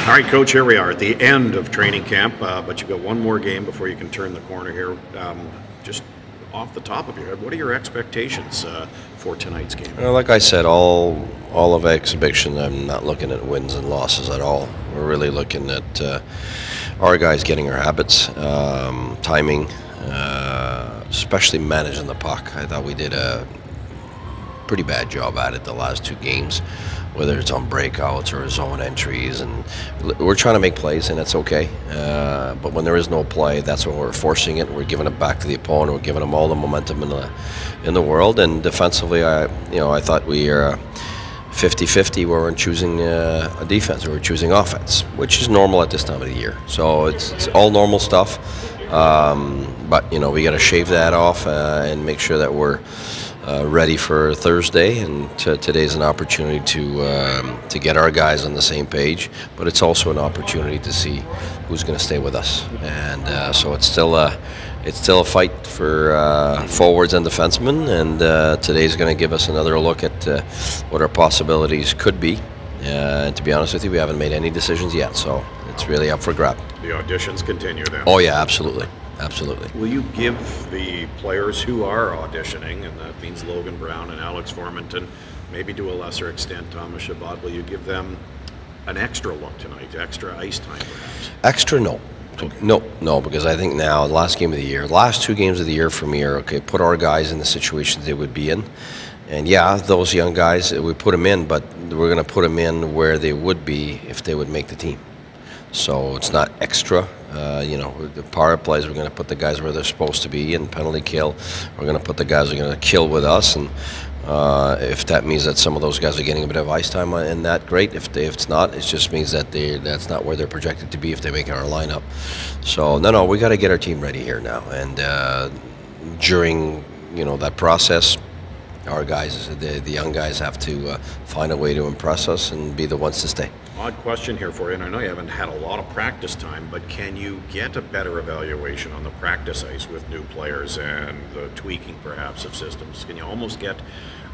All right, Coach, here we are at the end of training camp, but you've got one more game before you can turn the corner here. Just off the top of your head, what are your expectations for tonight's game? Like I said, all of exhibition, I'm not looking at wins and losses at all. We're really looking at our guys getting our habits, timing, especially managing the puck. I thought we did a pretty bad job at it the last two games, whether it's on breakouts or zone entries, and we're trying to make plays, and it's okay. But when there is no play, that's when we're forcing it. We're giving it back to the opponent. We're giving them all the momentum in the world. And defensively, I thought we are 50-50 where we're choosing a defense or we're choosing offense, which is normal at this time of the year. So it's all normal stuff. But we got to shave that off and make sure that we're ready for Thursday, and today's an opportunity to get our guys on the same page, but it's also an opportunity to see who's going to stay with us, and so it's still a fight for forwards and defensemen, and today's going to give us another look at what our possibilities could be. And to be honest with you, we haven't made any decisions yet, so it's really up for grab. The auditions continue then? Oh yeah, absolutely. Absolutely. Will you give the players who are auditioning, and that means Logan Brown and Alex Formanton, maybe to a lesser extent Thomas Chabot, will you give them an extra look tonight, extra ice time perhaps? Extra, no. Okay. No, because I think now, the last game of the year, last two games of the year for me are, okay, put our guys in the situations they would be in. And yeah, those young guys, we put them in, but we're going to put them in where they would be if they would make the team. So it's not extra. The power plays, we're going to put the guys where they're supposed to be, and penalty kill, we're going to put the guys who are going to kill with us. And if that means that some of those guys are getting a bit of ice time in that, great. If it's not, it just means that that's not where they're projected to be if they make our lineup. So no, we got to get our team ready here now. And during that process, our guys, the young guys, have to find a way to impress us and be the ones to stay. Odd question here for you, and I know you haven't had a lot of practice time, but can you get a better evaluation on the practice ice with new players and the tweaking perhaps of systems? Can you almost get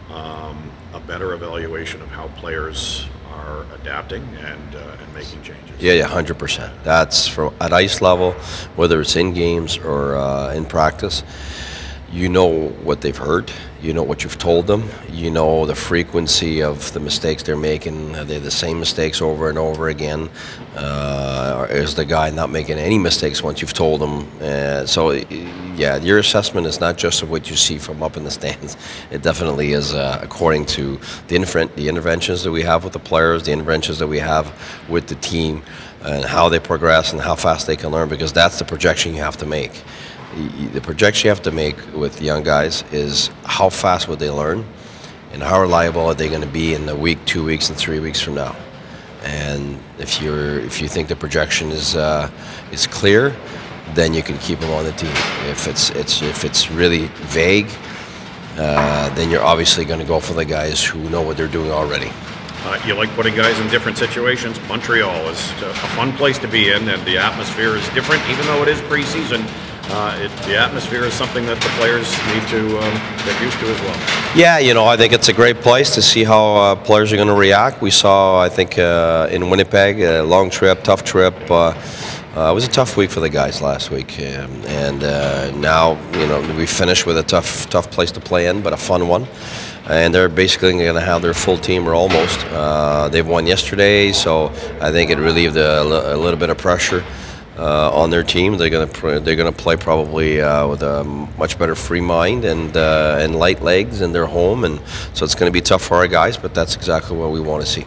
a better evaluation of how players are adapting and making changes? Yeah, 100%. That's at ice level, whether it's in games or in practice. You know what they've heard, you know what you've told them, you know the frequency of the mistakes they're making. Are they the same mistakes over and over again? Or is the guy not making any mistakes once you've told them? So yeah, your assessment is not just of what you see from up in the stands. It definitely is according to the interventions that we have with the players, the interventions that we have with the team, and how they progress and how fast they can learn, because that's the projection you have to make. The projection you have to make with young guys is how fast would they learn, and how reliable are they going to be in a week, 2 weeks, and 3 weeks from now. And if you think the projection is clear, then you can keep them on the team. If it's really vague, then you're obviously going to go for the guys who know what they're doing already. You like putting guys in different situations. Montreal is a fun place to be in, and the atmosphere is different, even though it is preseason. The atmosphere is something that the players need to get used to as well. Yeah, I think it's a great place to see how players are going to react. We saw, I think, in Winnipeg, a long trip, tough trip. It was a tough week for the guys last week, and now we finished with a tough place to play in, but a fun one. And they're basically going to have their full team, or almost. They've won yesterday, so I think it relieved a little bit of pressure on their team. They're going to play probably with a much better free mind and light legs, and they're home, and so it's going to be tough for our guys. But that's exactly what we want to see.